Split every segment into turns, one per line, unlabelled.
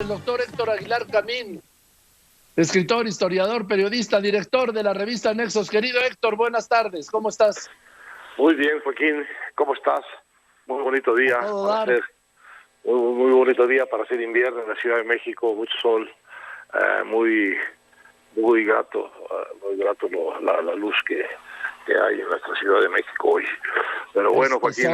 El doctor Héctor Aguilar Camín, escritor, historiador, periodista, director de la revista Nexos. Querido Héctor, buenas tardes, ¿cómo estás?
Muy bien, Joaquín, ¿cómo estás? Muy bonito día para hacer, muy bonito día para hacer invierno en la Ciudad de México, mucho sol, muy grato la luz que hay en nuestra Ciudad de México hoy. Pero bueno, Joaquín,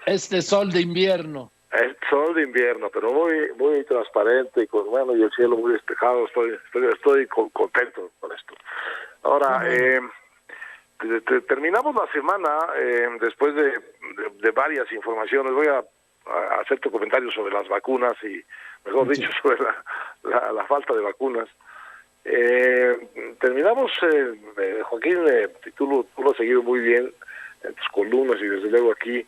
este sol de invierno.
El sol de invierno, pero muy transparente y y el cielo muy despejado. Estoy contento con esto. Ahora, terminamos la semana después de varias informaciones. Voy a hacer tu comentario sobre las vacunas y, mejor dicho, sobre la falta de vacunas. Terminamos, Joaquín, tú lo has seguido muy bien en tus columnas y desde luego aquí,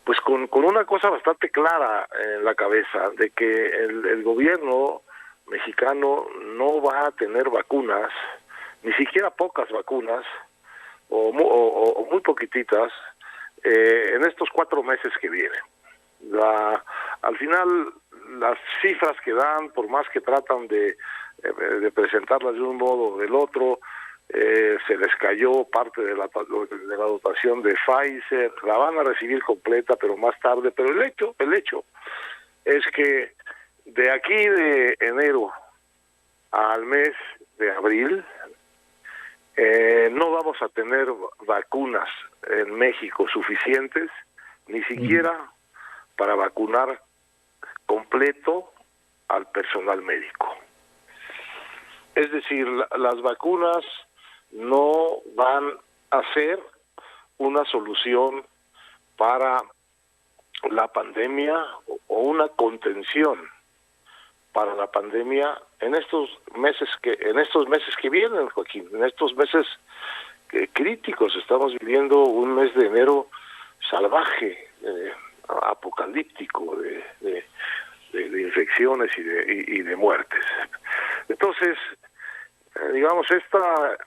pues con una cosa bastante clara en la cabeza, de que el gobierno mexicano no va a tener vacunas, ni siquiera pocas vacunas, o muy poquititas, en estos 4 meses que vienen. Al final, las cifras que dan, por más que tratan de presentarlas de un modo o del otro, se les cayó parte de la dotación de Pfizer, la van a recibir completa, pero más tarde. Pero el hecho es que de aquí de enero al mes de abril no vamos a tener vacunas en México suficientes, ni siquiera para vacunar completo al personal médico. Es decir, las vacunas no van a ser una solución para la pandemia o una contención para la pandemia en estos meses que vienen, Joaquín, en estos meses críticos. Estamos viviendo un mes de enero salvaje, apocalíptico de infecciones y de muertes. Entonces, digamos, esta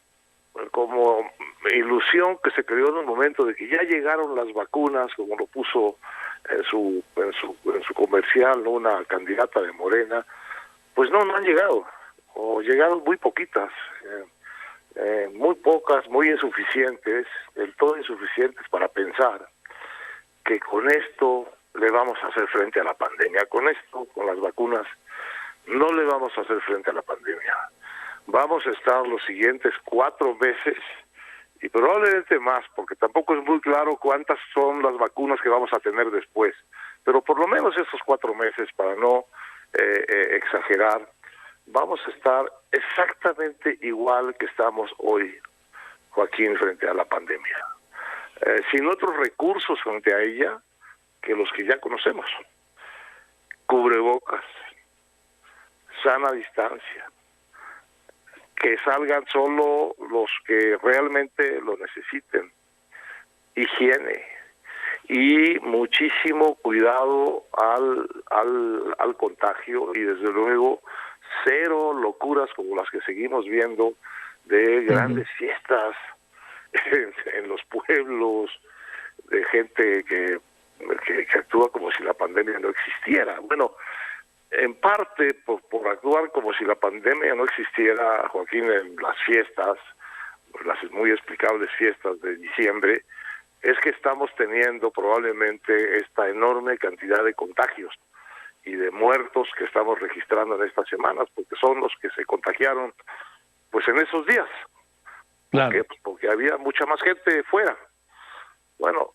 como ilusión que se creó en un momento de que ya llegaron las vacunas, como lo puso en su comercial, ¿no?, una candidata de Morena, pues no han llegado, o llegaron muy poquitas, muy pocas, muy insuficientes, del todo insuficientes para pensar que con esto le vamos a hacer frente a la pandemia. Con esto, con las vacunas, no le vamos a hacer frente a la pandemia. Vamos a estar los siguientes 4 meses y probablemente más, porque tampoco es muy claro cuántas son las vacunas que vamos a tener después, pero por lo menos esos 4 meses, para no exagerar, vamos a estar exactamente igual que estamos hoy, Joaquín, frente a la pandemia, sin otros recursos frente a ella que los que ya conocemos: cubrebocas, sana distancia, que salgan solo los que realmente lo necesiten, higiene y muchísimo cuidado al contagio, y desde luego cero locuras como las que seguimos viendo de grandes fiestas en los pueblos, de gente que actúa como si la pandemia no existiera. Bueno, en parte por actuar como si la pandemia no existiera, Joaquín, en las fiestas, las muy explicables fiestas de diciembre, es que estamos teniendo probablemente esta enorme cantidad de contagios y de muertos que estamos registrando en estas semanas, porque son los que se contagiaron pues en esos días.
Claro.
¿Por qué? Pues porque había mucha más gente fuera. Bueno,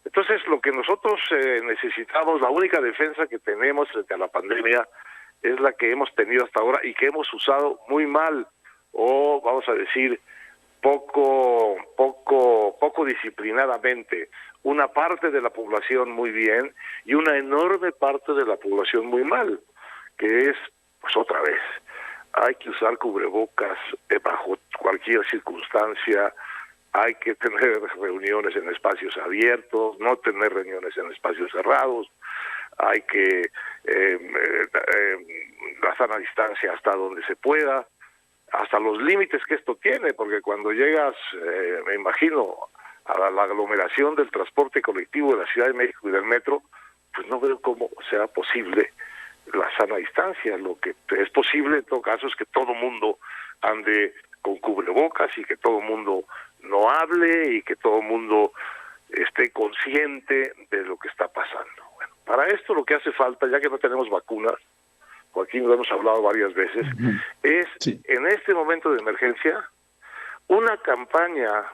entonces lo que nosotros necesitamos, la única defensa que tenemos frente a la pandemia, es la que hemos tenido hasta ahora y que hemos usado muy mal, o vamos a decir poco disciplinadamente. Una parte de la población muy bien y una enorme parte de la población muy mal, que es, pues otra vez, hay que usar cubrebocas bajo cualquier circunstancia. Hay que tener reuniones en espacios abiertos, no tener reuniones en espacios cerrados. Hay que la sana distancia hasta donde se pueda, hasta los límites que esto tiene, porque cuando llegas, me imagino, a la aglomeración del transporte colectivo de la Ciudad de México y del metro, pues no veo cómo sea posible la sana distancia. Lo que es posible en todo caso es que todo mundo ande con cubrebocas y que todo mundo no hable y que todo mundo esté consciente de lo que está pasando. Bueno, para esto lo que hace falta, ya que no tenemos vacunas, Joaquín, lo hemos hablado varias veces, es en este momento de emergencia una campaña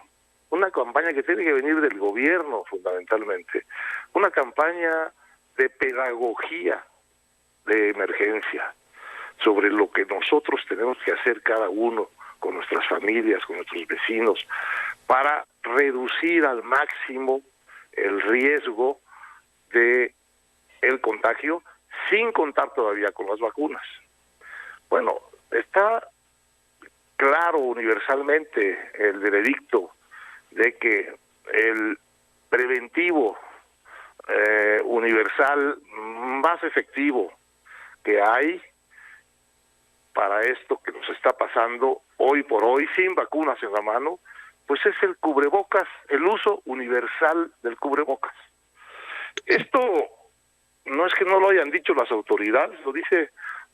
que tiene que venir del gobierno fundamentalmente, una campaña de pedagogía de emergencia sobre lo que nosotros tenemos que hacer cada uno con nuestras familias, con nuestros vecinos, para reducir al máximo el riesgo de el contagio, sin contar todavía con las vacunas. Bueno, está claro universalmente el veredicto de que el preventivo universal más efectivo que hay para esto que nos está pasando hoy por hoy, sin vacunas en la mano, pues es el cubrebocas, el uso universal del cubrebocas. Esto no es que no lo hayan dicho las autoridades, lo dice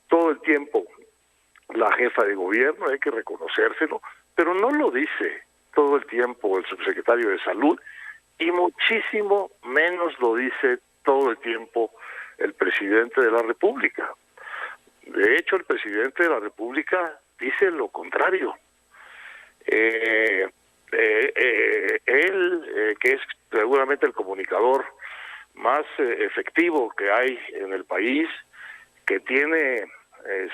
todo el tiempo la jefa de gobierno, hay que reconocérselo, pero no lo dice todo el tiempo el subsecretario de Salud, y muchísimo menos lo dice todo el tiempo el presidente de la República. De hecho, el presidente de la República dice lo contrario. Él, que es seguramente el comunicador más efectivo que hay en el país, que tiene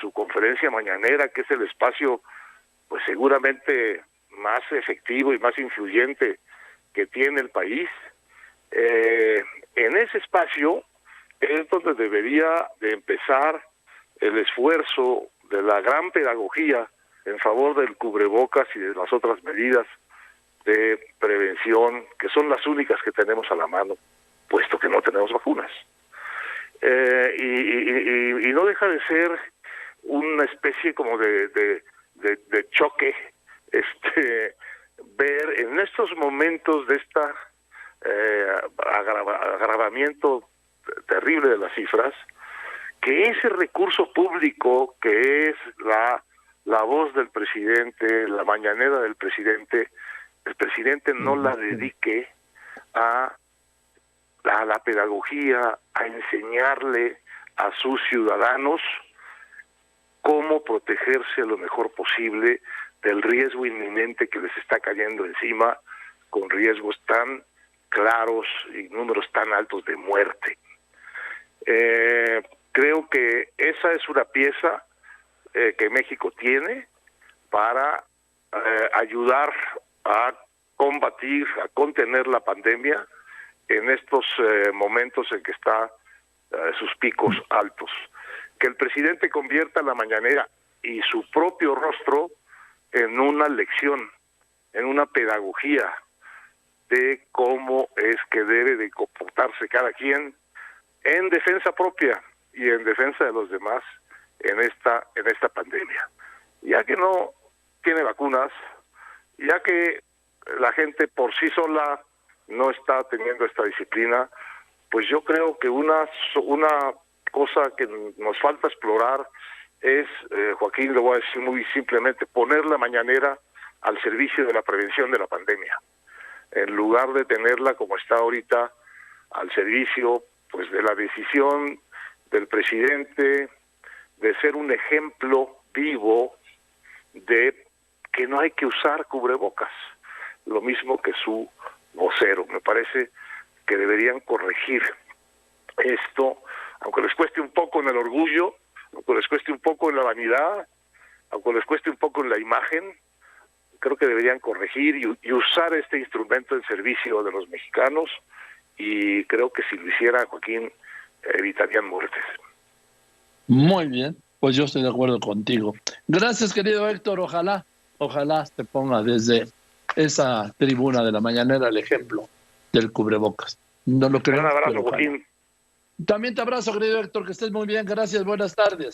su conferencia mañanera, que es el espacio pues seguramente más efectivo y más influyente que tiene el país, en ese espacio es donde debería de empezar el esfuerzo de la gran pedagogía en favor del cubrebocas y de las otras medidas de prevención, que son las únicas que tenemos a la mano, puesto que no tenemos vacunas. Y no deja de ser una especie como de choque ver en estos momentos de esta agravamiento terrible de las cifras, que ese recurso público que es la voz del presidente, la mañanera del presidente, el presidente no la dedique a la pedagogía, a enseñarle a sus ciudadanos cómo protegerse lo mejor posible del riesgo inminente que les está cayendo encima, con riesgos tan claros y números tan altos de muerte. Creo que esa es una pieza que México tiene para ayudar a combatir, a contener la pandemia en estos momentos en que está sus picos altos. Que el presidente convierta la mañanera y su propio rostro en una lección, en una pedagogía de cómo es que debe de comportarse cada quien en defensa propia y en defensa de los demás en esta pandemia. Ya que no tiene vacunas, ya que la gente por sí sola no está teniendo esta disciplina, pues yo creo que una cosa que nos falta explorar es, Joaquín, lo voy a decir muy simplemente, poner la mañanera al servicio de la prevención de la pandemia, en lugar de tenerla como está ahorita al servicio pues de la decisión del presidente de ser un ejemplo vivo de que no hay que usar cubrebocas, lo mismo que su vocero. Me parece que deberían corregir esto, aunque les cueste un poco en el orgullo, aunque les cueste un poco en la vanidad, aunque les cueste un poco en la imagen. Creo que deberían corregir y usar este instrumento en servicio de los mexicanos, y creo que si lo hiciera, Joaquín, evitarían muertes.
Muy bien, pues yo estoy de acuerdo contigo. Gracias, querido Héctor. Ojalá te ponga desde esa tribuna de la mañanera el ejemplo del cubrebocas. No lo creo.
Un abrazo, Joaquín.
También te abrazo, querido Héctor, que estés muy bien. Gracias, buenas tardes.